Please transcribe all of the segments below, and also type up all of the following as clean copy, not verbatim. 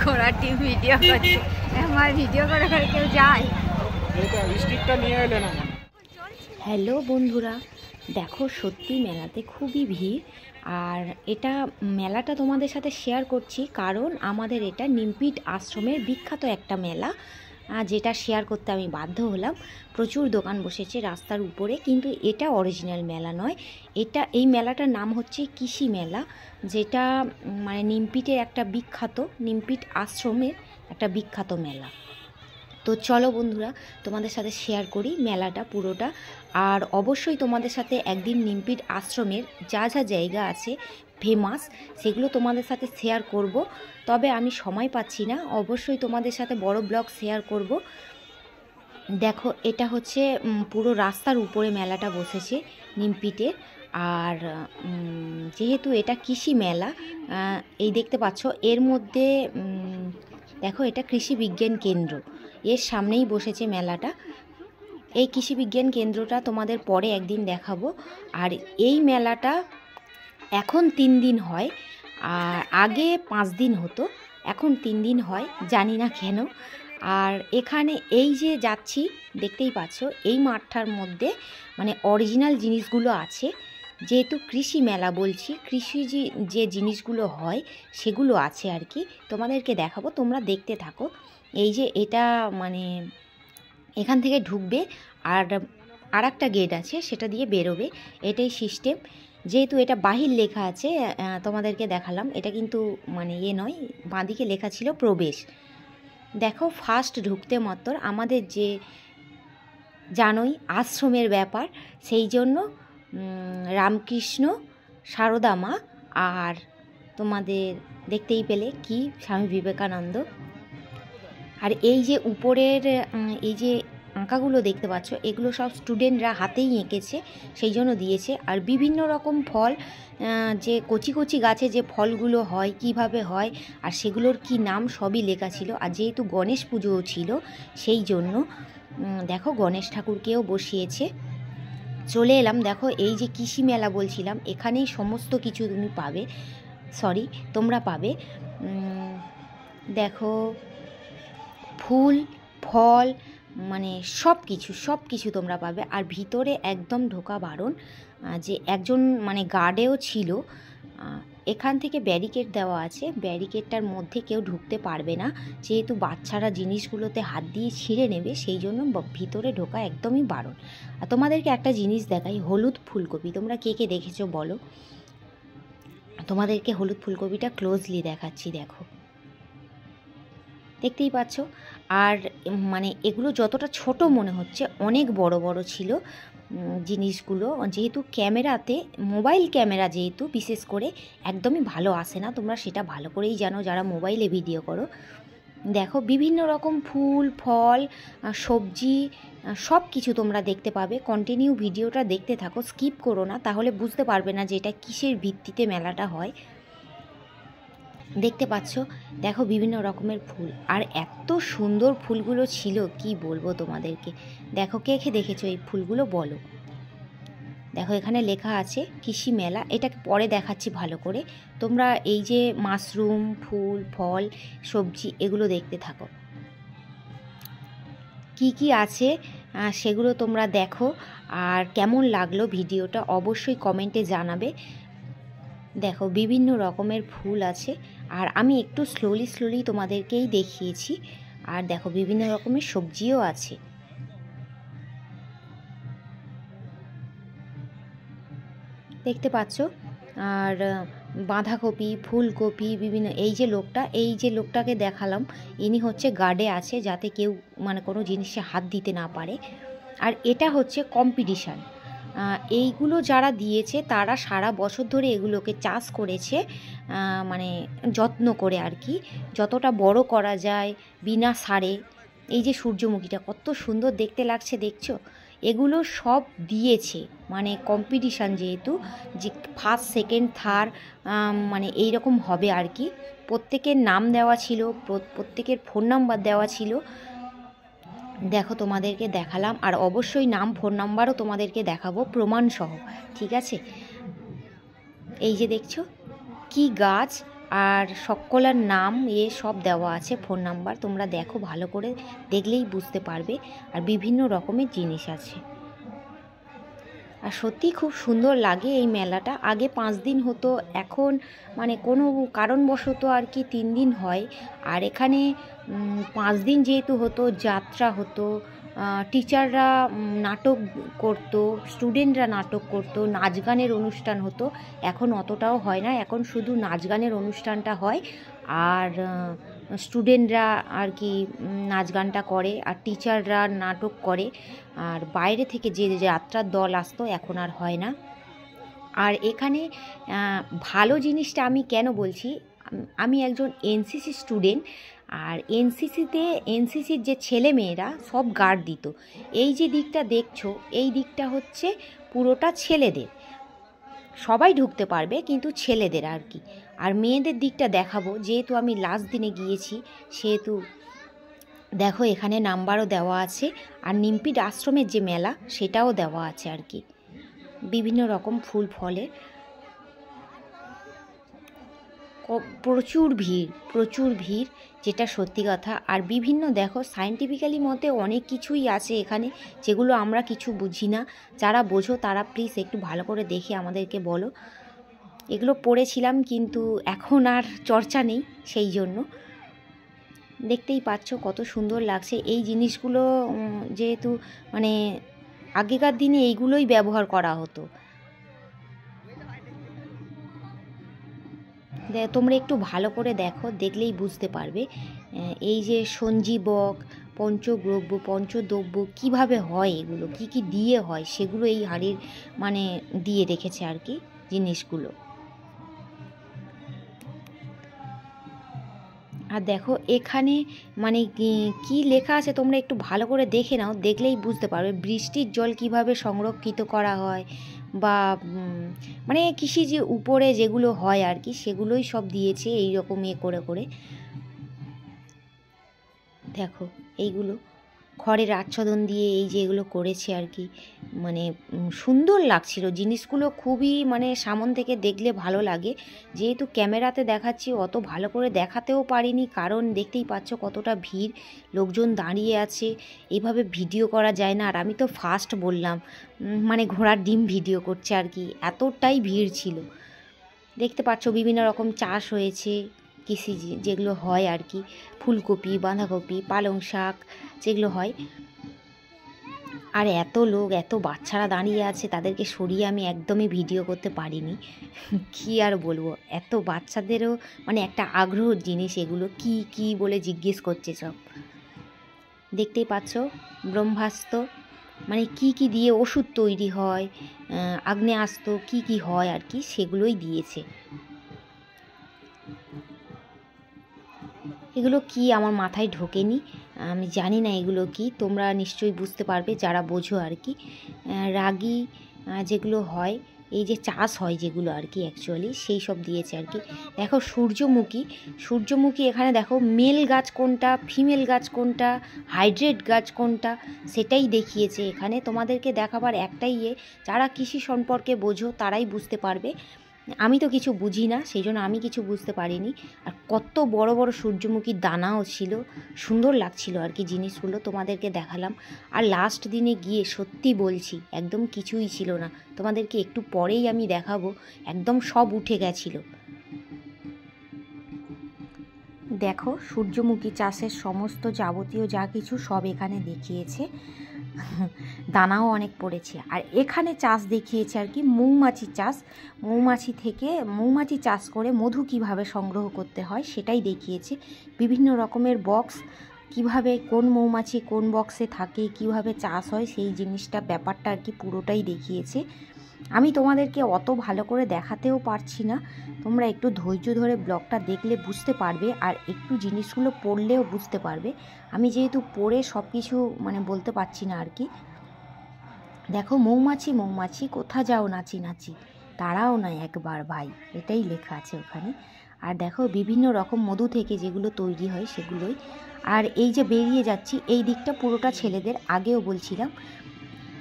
ঘোড়াটি video করছে, আমার video করে করে কেউ যায়। হ্যালো বন্ধুরা, দেখো সত্যি মেলাতে খুবই ভিড়। আর এটা মেলাটা তোমাদের সাথে শেয়ার করছি কারণ আমাদের এটা নিমপিট আশ্রমের বিখ্যাত একটা মেলা, যেটা শেয়ার করতে আমি বাধ্য হলাম। প্রচুর দোকান বসেছে রাস্তার উপরে, কিন্তু এটা অরিজিনাল মেলা নয়। এই মেলাটার নাম হচ্ছে কৃষি মেলা, যেটা মানে নিমপিটের একটা বিখ্যাত, নিমপিট আশ্রমের একটা বিখ্যাত মেলা। তো চলো বন্ধুরা, তোমাদের সাথে শেয়ার করি মেলাটা পুরোটা। আর অবশ্যই তোমাদের সাথে একদিন নিমপিট আশ্রমের যা যা জায়গা আছে ফেমাস, সেগুলো তোমাদের সাথে শেয়ার করব। তবে আমি সময় পাচ্ছি না, অবশ্যই তোমাদের সাথে বড় ব্লগ শেয়ার করব। দেখো এটা হচ্ছে পুরো রাস্তার উপরে মেলাটা বসেছে নিমপিটের। আর যেহেতু এটা কৃষি মেলা, এই দেখতে পাচ্ছ এর মধ্যে দেখো এটা কৃষি বিজ্ঞান কেন্দ্র, এর সামনেই বসেছে মেলাটা। এই কৃষি বিজ্ঞান কেন্দ্রটা তোমাদের পরে একদিন দেখাবো। আর এই মেলাটা এখন 3 দিন হয়, আর আগে 5 দিন হতো, এখন 3 দিন হয়, জানি না কেন। আর এখানে এই যে যাচ্ছি দেখতেই পাচ্ছ, এই মাঠটার মধ্যে মানে অরিজিনাল জিনিসগুলো আছে। যেহেতু কৃষি মেলা বলছি, কৃষি যে জিনিসগুলো হয় সেগুলো আছে আর কি, তোমাদেরকে দেখাবো, তোমরা দেখতে থাকো। এই যে এটা মানে এখান থেকে ঢুকবে আর একটা গেট আছে, সেটা দিয়ে বেরোবে, এটাই সিস্টেম। যেহেতু এটা বাহির লেখা আছে, তোমাদেরকে দেখালাম, এটা কিন্তু মানে নয়, বাঁদিকে লেখা ছিল প্রবেশ। দেখো ফার্স্ট ঢুকতে মাত্র আমাদের যে জানোই আশ্রমের ব্যাপার, সেই জন্য রামকৃষ্ণ, সারদা মা, আর তোমাদের দেখতেই পেলে কি স্বামী বিবেকানন্দ। আর এই যে উপরের এই যে আঁকাগুলো দেখতে পাচ্ছ, এগুলো সব স্টুডেন্টরা হাতেই এঁকেছে, সেই জন্য দিয়েছে। আর বিভিন্ন রকম ফল, যে কচি কচি গাছে যে ফলগুলো হয়, কিভাবে হয়, আর সেগুলোর কি নাম সবই লেখা ছিল। আর যেহেতু গণেশ পুজোও ছিল, সেই জন্য দেখো গণেশ ঠাকুরকেও বসিয়েছে। চলে এলাম, দেখো এই যে কৃষি মেলা বলছিলাম, এখানেই সমস্ত কিছু তুমি পাবে, তোমরা পাবে। দেখো ফুল ফল মানে সব কিছু তোমরা পাবে। আর ভিতরে একদম ঢোকা বারণ, যে একজন মানে গার্ডেও ছিল। এখান থেকে ব্যারিকেড দেওয়া আছে, ব্যারিকেডটার মধ্যে কেউ ঢুকতে পারবে না, যেহেতু বাচ্চারা জিনিসগুলোতে হাত দিয়ে ছিঁড়ে নেবে, সেই জন্য ভিতরে ঢোকা একদমই বারণ। আর তোমাদেরকে একটা জিনিস দেখাই, হলুদ ফুলকপি, তোমরা কে কে দেখেছো বলো। তোমাদেরকে হলুদ ফুলকপিটা ক্লোজলি দেখাচ্ছি, দেখো দেখতেই পাচ্ছ। আর মানে এগুলো যতটা ছোট মনে হচ্ছে, অনেক বড় বড় ছিল জিনিসগুলো। যেহেতু ক্যামেরাতে, মোবাইল ক্যামেরা যেহেতু বিশেষ করে একদমই ভালো আসে না, তোমরা সেটা ভালো করেই জানো যারা মোবাইলে ভিডিও করো। দেখো বিভিন্ন রকম ফুল ফল সবজি সব কিছু তোমরা দেখতে পাবে। কন্টিনিউ ভিডিওটা দেখতে থাকো, স্কিপ করো না, তাহলে বুঝতে পারবে না যে এটা কিসের ভিত্তিতে মেলাটা হয়। দেখতে পাচ্ছ, দেখো বিভিন্ন রকমের ফুল, আর এত সুন্দর ফুলগুলো ছিল কি বলবো তোমাদেরকে। দেখো কে কে দেখেছো এই ফুলগুলো বলো। দেখো এখানে লেখা আছে কৃষি মেলা, এটাকে পরে দেখাচ্ছি ভালো করে। তোমরা এই যে মাশরুম, ফুল ফল সবজি এগুলো দেখতে থাকো, কি কি আছে সেগুলো তোমরা দেখো। আর কেমন লাগলো ভিডিওটা অবশ্যই কমেন্টে জানাবে। দেখো বিভিন্ন রকমের ফুল আছে, আর আমি একটু স্লোলি তোমাদেরকেই দেখিয়েছি। আর দেখো বিভিন্ন রকমের সবজিও আছে। দেখতে পাচ্ছ, আর বাঁধাকপি ফুলকপি বিভিন্ন। এই যে লোকটাকে দেখালাম, ইনি হচ্ছে গার্ডে আছে, যাতে কেউ মানে কোনো জিনিসে হাত দিতে না পারে। আর এটা হচ্ছে কম্পিটিশান, এইগুলো যারা দিয়েছে তারা সারা বছর ধরে এগুলোকে চাষ করেছে, মানে যত্ন করে আর কি, যতটা বড় করা যায় বিনা সারে। এই যে সূর্যমুখীটা কত সুন্দর দেখতে লাগছে দেখছো, এগুলো সব দিয়েছে মানে কম্পিটিশান, যেহেতু যে ফার্স্ট সেকেন্ড থার্ড মানে এই রকম হবে আর কি। প্রত্যেকের নাম দেওয়া ছিল, প্রত্যেকের ফোন নাম্বার দেওয়া ছিল। দেখো তোমাদেরকে দেখালাম, আর অবশ্যই নাম ফোন নাম্বারও তোমাদেরকে দেখাবো প্রমাণসহ, ঠিক আছে। এই যে দেখছো কি গাছ, আর সকলের নাম সব দেওয়া আছে, ফোন নাম্বার, তোমরা দেখো ভালো করে, দেখলেই বুঝতে পারবে। আর বিভিন্ন রকমের জিনিস আছে, আর সত্যি খুব সুন্দর লাগে এই মেলাটা। আগে 5 দিন হতো, এখন মানে কোনো কারণবশত আর কি 3 দিন হয়। আর এখানে 5 দিন যেহেতু হতো, যাত্রা হতো, টিচাররা নাটক করতো, স্টুডেন্টরা নাটক করতো, নাচ গানের অনুষ্ঠান হতো। এখন অতটাও হয় না, এখন শুধু নাচ গানের অনুষ্ঠানটা হয়, আর স্টুডেন্টরা আর কি নাচ গানটা করে, আর টিচাররা নাটক করে। আর বাইরে থেকে যে যাত্রার দল আসতো এখন আর হয় না। আর এখানে ভালো জিনিসটা আমি কেন বলছি, আমি একজন এনসিসি স্টুডেন্ট, আর এনসিসির যে ছেলে মেয়েরা সব গার্ড দিত। এই যে দিকটা দেখছো, এই দিকটা হচ্ছে পুরোটা ছেলেদের, সবাই ঢুকতে পারবে কিন্তু ছেলেদের আর কি। আর মেয়েদের দিকটা দেখাবো, যেহেতু আমি লাস্ট দিনে গিয়েছি সেহেতু দেখো এখানে নাম্বারও দেওয়া আছে। আর নিমপিট আশ্রমের যে মেলা সেটাও দেওয়া আছে আর কি, বিভিন্ন রকম ফুল ফলে প্রচুর ভিড়, যেটা সত্যি কথা। আর বিভিন্ন দেখো সায়েন্টিফিক্যালি মতে অনেক কিছুই আছে এখানে, যেগুলো আমরা কিছু বুঝি না। যারা বোঝো তারা প্লিজ একটু ভালো করে দেখে আমাদেরকে বলো। এগুলো পড়েছিলাম কিন্তু এখন আর চর্চা নেই, সেই জন্য। দেখতেই পাচ্ছ কত সুন্দর লাগছে এই জিনিসগুলো, যেহেতু মানে আগেকার দিনে এইগুলোই ব্যবহার করা হতো। তোমরা একটু ভালো করে দেখো, দেখলেই বুঝতে পারবে। এই যে সঞ্জীবক, পঞ্চদ্রব্য কিভাবে হয়, এগুলো কি কি দিয়ে হয়, সেগুলো এই হাড়ির মানে দিয়ে রেখেছে আর কি জিনিসগুলো। আর দেখো এখানে মানে কি লেখা আছে তোমরা একটু ভালো করে দেখে নাও, দেখলেই বুঝতে পারবে বৃষ্টির জল কিভাবে সংরক্ষিত করা হয়, বা মানে কৃষি যে উপরে যেগুলো হয় আর কি সেগুলোই সব দিয়েছে এই রকম করে করে। দেখো এইগুলো খড়ের আচ্ছাদন দিয়ে এই যে এগুলো করেছে আর কি, মানে সুন্দর লাগছিল জিনিসগুলো খুবই, মানে সামন থেকে দেখলে ভালো লাগে। যেহেতু ক্যামেরাতে দেখাচ্ছি অত ভালো করে দেখাতেও পারিনি, কারণ দেখতেই পাচ্ছ কতটা ভিড়, লোকজন দাঁড়িয়ে আছে, এইভাবে ভিডিও করা যায় না। আর আমি তো ফার্স্ট বললাম, মানে ঘোড়ার ডিম ভিডিও করছে আর কি, এতটাই ভিড় ছিল। দেখতে পাচ্ছ বিভিন্ন রকম চাষ হয়েছে, কৃষি যেগুলো হয় আর কি, ফুলকপি, বাঁধাকপি, পালং শাক যেগুলো হয়। আর এত লোক, এত বাচ্চারা দাঁড়িয়ে আছে, তাদেরকে সরিয়ে আমি একদমই ভিডিও করতে পারিনি। কি আর বলবো, এত বাচ্চাদেরও মানে একটা আগ্রহর জিনিস এগুলো, কি কি বলে জিজ্ঞেস করছে সব। দেখতেই পাচ্ছ ব্রহ্মাস্ত্র, মানে কি কি দিয়ে ওষুধ তৈরি হয়, আগ্নেয়াস্ত্র কি কি হয় আর কি, সেগুলোই দিয়েছে। এগুলো কি আমার মাথায় ঢোকেনি, আমি জানি না এগুলো কি, তোমরা নিশ্চয়ই বুঝতে পারবে যারা বোঝো আর কি। রাগি যেগুলো হয়, এই যে চাষ হয় যেগুলো আর কি অ্যাকচুয়ালি, সেই সব দিয়েছে আর কি। দেখো সূর্যমুখী এখানে দেখো মেল গাছ কোনটা, ফিমেল গাছ কোনটা, হাইব্রিড গাছ কোনটা, সেটাই দেখিয়েছে এখানে। তোমাদেরকে দেখাবার একটাই যারা কৃষি সম্পর্কে বোঝো তারাই বুঝতে পারবে, আমি তো কিছু বুঝি না, সেই জন্য আমি কিছু বুঝতে পারিনি। আর কত বড় বড় সূর্যমুখীর দানাও ছিল, সুন্দর লাগছিল আর কি জিনিসগুলো, তোমাদেরকে দেখালাম। আর লাস্ট দিনে গিয়ে সত্যি বলছি একদম কিছুই ছিল না, তোমাদেরকে একটু পরেই আমি দেখাবো, একদম সব উঠে গেছিলো। দেখো সূর্যমুখী চাষের সমস্ত যাবতীয় যা কিছু সব এখানে দেখিয়েছে, দানাও অনেক পড়েছে। আর এখানে চাষ দেখিয়েছে আর কি মৌমাছি চাষ, মৌমাছি চাষ করে মধু কিভাবে সংগ্রহ করতে হয় সেটাই দেখিয়েছে। বিভিন্ন রকমের বক্স, কিভাবে কোন মৌমাছি কোন বক্সে থাকে, কিভাবে চাষ হয়, সেই জিনিসটা ব্যাপারটা আর কি পুরোটাই দেখিয়েছে। আমি তোমাদেরকে অত ভালো করে দেখাতেও পারছি না, তোমরা একটু ধৈর্য ধরে ব্লগটা দেখলে বুঝতে পারবে, আর একটু জিনিসগুলো পড়লেও বুঝতে পারবে। আমি যেহেতু পড়ে সব কিছু মানে বলতে পারছি না আর কি। দেখো, মৌমাছি মৌমাছি কোথা যাও নাচি নাচি, তারাও না একবার ভাই, এটাই লেখা আছে ওখানে। আর দেখো বিভিন্ন রকম মধু থেকে যেগুলো তৈরি হয় সেগুলোই। আর এই যে বেরিয়ে যাচ্ছি, এই দিকটা পুরোটা ছেলেদের, আগেও বলছিলাম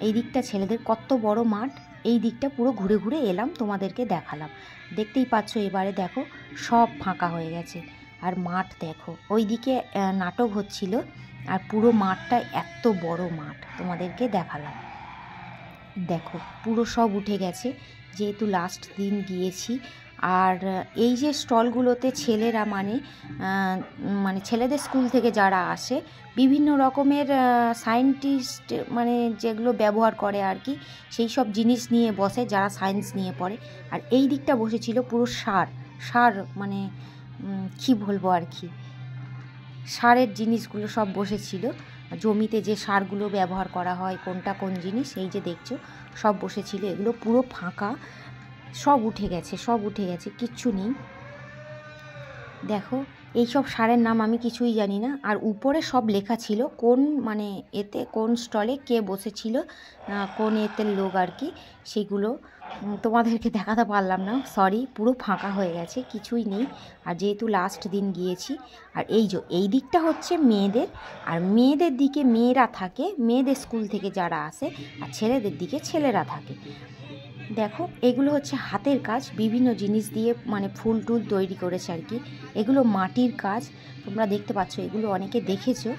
এই দিকটা ছেলেদের, কত বড় মাঠ। এই দিকটা পুরো ঘুরে ঘুরে এলাম, তোমাদেরকে দেখালাম। দেখতেই পাচ্ছ এবারে দেখো সব ফাঁকা হয়ে গেছে। আর মাঠ দেখো, ওই দিকে নাটক হচ্ছিল, আর পুরো মাঠটা এত বড় মাঠ তোমাদেরকে দেখালাম। দেখো পুরো সব উঠে গেছে, যেহেতু লাস্ট দিন গিয়েছি। আর এই যে স্টলগুলোতে ছেলেরা মানে ছেলেদের স্কুল থেকে যারা আসে, বিভিন্ন রকমের সায়েন্টিস্ট মানে যেগুলো ব্যবহার করে আর কি, সেই সব জিনিস নিয়ে বসে যারা সায়েন্স নিয়ে পড়ে। আর এই দিকটা বসেছিল পুরো সার মানে কী বলবো আর কি, সারের জিনিসগুলো সব বসেছিল। জমিতে যে সারগুলো ব্যবহার করা হয়, কোনটা কোন জিনিস, এই যে দেখছো সব বসেছিল। এগুলো পুরো ফাঁকা, সব উঠে গেছে, কিচ্ছু নেই। দেখো এই সব সারের নাম আমি কিছুই জানি না। আর উপরে সব লেখা ছিল কোন মানে এতে কোন স্টলে কে বসেছিল, কোন এতে লোক আর কি, সেগুলো তোমাদেরকে দেখাতে পারলাম না, সরি। পুরো ফাঁকা হয়ে গেছে, কিছুই নেই। আর যেহেতু লাস্ট দিন গিয়েছি। আর এই দিকটা হচ্ছে মেয়েদের, আর মেয়েদের দিকে মেয়েরা থাকে, মেয়েদের স্কুল থেকে যারা আসে, আর ছেলেদের দিকে ছেলেরা থাকে। দেখো এগুলো হচ্ছে হাতের কাজ, বিভিন্ন জিনিস দিয়ে মানে ফুল টুল তৈরি করেছে আর কি। এগুলো মাটির কাজ, তোমরা দেখতে পাচ্ছ, এগুলো অনেকে দেখেছো।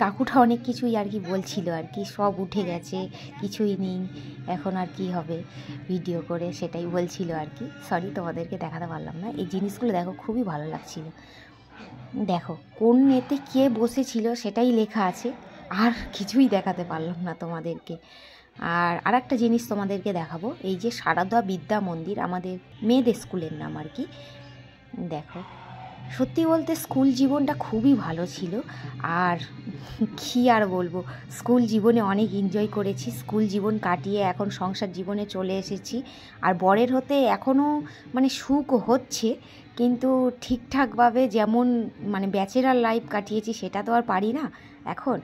কাকুটা অনেক কিছুই আর কি বলছিল আর কি, সব উঠে গেছে, কিছুই নেই, এখন আর কি হবে ভিডিও করে, সেটাই বলছিল আর কি। সরি, তোমাদেরকে দেখাতে পারলাম না। এই জিনিসগুলো দেখো খুবই ভালো লাগছিল। দেখো কোন এতে কে বসেছিল সেটাই লেখা আছে, আর কিছুই দেখাতে পারলাম না তোমাদেরকে। আর একটা জিনিস তোমাদেরকে দেখাবো, এই যে সারদা বিদ্যা মন্দির, আমাদের মেয়েদের স্কুলের নাম আর কি। দেখো সত্যি বলতে স্কুল জীবনটা খুবই ভালো ছিল। আর কী আর বলবো, স্কুল জীবনে অনেক এনজয় করেছি। স্কুল জীবন কাটিয়ে এখন সংসার জীবনে চলে এসেছি। আর বরের হতে এখনও মানে সুখ হচ্ছে, কিন্তু ঠিকঠাকভাবে যেমন মানে ব্যাচেলার লাইফ কাটিয়েছি সেটা তো আর পারি না এখন।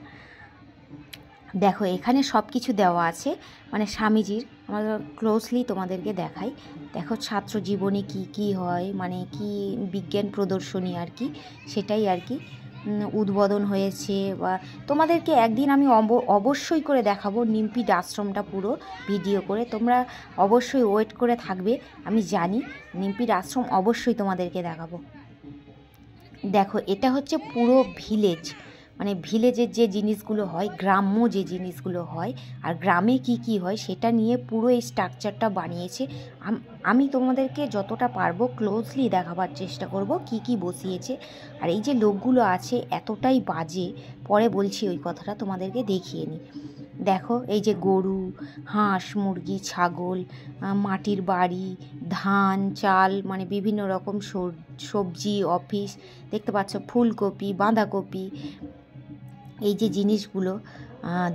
দেখো এখানে সব কিছু দেওয়া আছে, মানে স্বামীজির, আমরা ক্লোজলি তোমাদেরকে দেখাই। দেখো ছাত্র জীবনে কি কি হয়, মানে কি বিজ্ঞান প্রদর্শনী আর কি, সেটাই আর কি উদ্বোধন হয়েছে। বা তোমাদেরকে একদিন আমি অবশ্যই করে দেখাবো নিমপিট আশ্রমটা পুরো ভিডিও করে, তোমরা অবশ্যই ওয়েট করে থাকবে। আমি জানি নিমপিট আশ্রম অবশ্যই তোমাদেরকে দেখাবো। দেখো এটা হচ্ছে পুরো ভিলেজ, মানে ভিলেজের যে জিনিসগুলো হয়, গ্রাম্য যে জিনিসগুলো হয়, আর গ্রামে কি কি হয় সেটা নিয়ে পুরো এই স্ট্রাকচারটা বানিয়েছে। আমি তোমাদেরকে যতটা পারবো ক্লোজলি দেখাবার চেষ্টা করব কি কি বসিয়েছে। আর এই যে লোকগুলো আছে এতটাই বাজে, পরে বলছি ওই কথাটা, তোমাদেরকে দেখিয়ে নিই। দেখো এই যে গরু, হাঁস, মুরগি, ছাগল, মাটির বাড়ি, ধান, চাল, মানে বিভিন্ন রকম সবজি, অফিস, দেখতে পাচ্ছ ফুলকপি, বাঁধাকপি, এই যে জিনিসগুলো।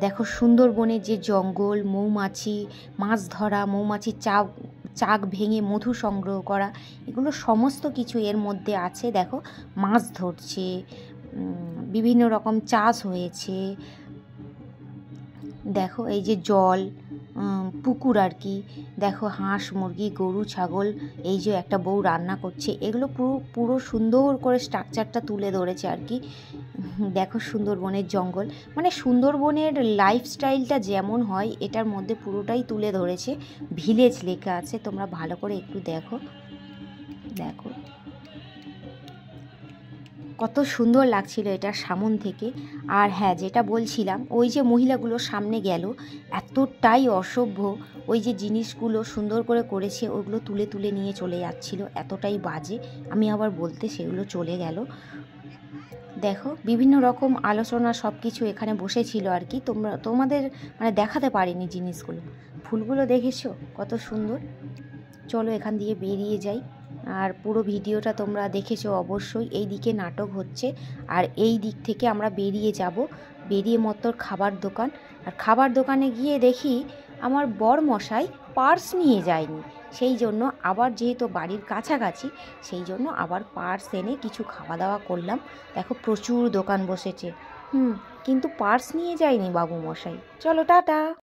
দেখো সুন্দরবনের যে জঙ্গল, মৌমাছি, মাছ ধরা, মৌমাছির চাক ভেঙে মধু সংগ্রহ করা, এগুলো সমস্ত কিছু এর মধ্যে আছে। দেখো মাছ ধরছে, বিভিন্ন রকম চাষ হয়েছে। দেখো এই যে জল, পুকুর আর কি। দেখো হাঁস, মুরগি, গরু, ছাগল, এই যে একটা বউ রান্না করছে, এগুলো পুরো সুন্দর করে স্ট্রাকচারটা তুলে ধরেছে আর কি। দেখো সুন্দরবনের জঙ্গল, মানে সুন্দরবনের লাইফস্টাইলটা যেমন হয় এটার মধ্যে পুরোটাই তুলে ধরেছে। ভিলেজ লেখা আছে, তোমরা ভালো করে একটু দেখো। দেখো কত সুন্দর লাগছিল এটার সামন থেকে। আর হ্যাঁ, যেটা বলছিলাম, ওই যে মহিলাগুলো সামনে গেল, এতটাই অসভ্য, ওই যে জিনিসগুলো সুন্দর করে করেছে ওগুলো তুলে তুলে নিয়ে চলে যাচ্ছিল, এতটাই বাজে। আমি আবার বলতে সেগুলো চলে গেল। দেখো বিভিন্ন রকম আলোচনা সব কিছু এখানে বসেছিল আর কি, তোমাদের মানে দেখাতে পারিনি জিনিসগুলো। ফুলগুলো দেখেছো কত সুন্দর। চলো এখান দিয়ে বেরিয়ে যাই, আর পুরো ভিডিওটা তোমরা দেখেছো অবশ্যই। এই দিকে নাটক হচ্ছে আর এই দিক থেকে আমরা বেরিয়ে যাব, বেরিয়ে মত্তর খাবার দোকান। আর খাবার দোকানে গিয়ে দেখি আমার বর মশাই পার্স নিয়ে যায়নি, সেই জন্য আবার যেহেতু বাড়ির কাছাকাছি সেই জন্য আবার পার্স এনে কিছু খাওয়া দাওয়া করলাম। দেখো প্রচুর দোকান বসেছে, কিন্তু পার্স নিয়ে যায়নি বাবু মশাই। চলো টাটা।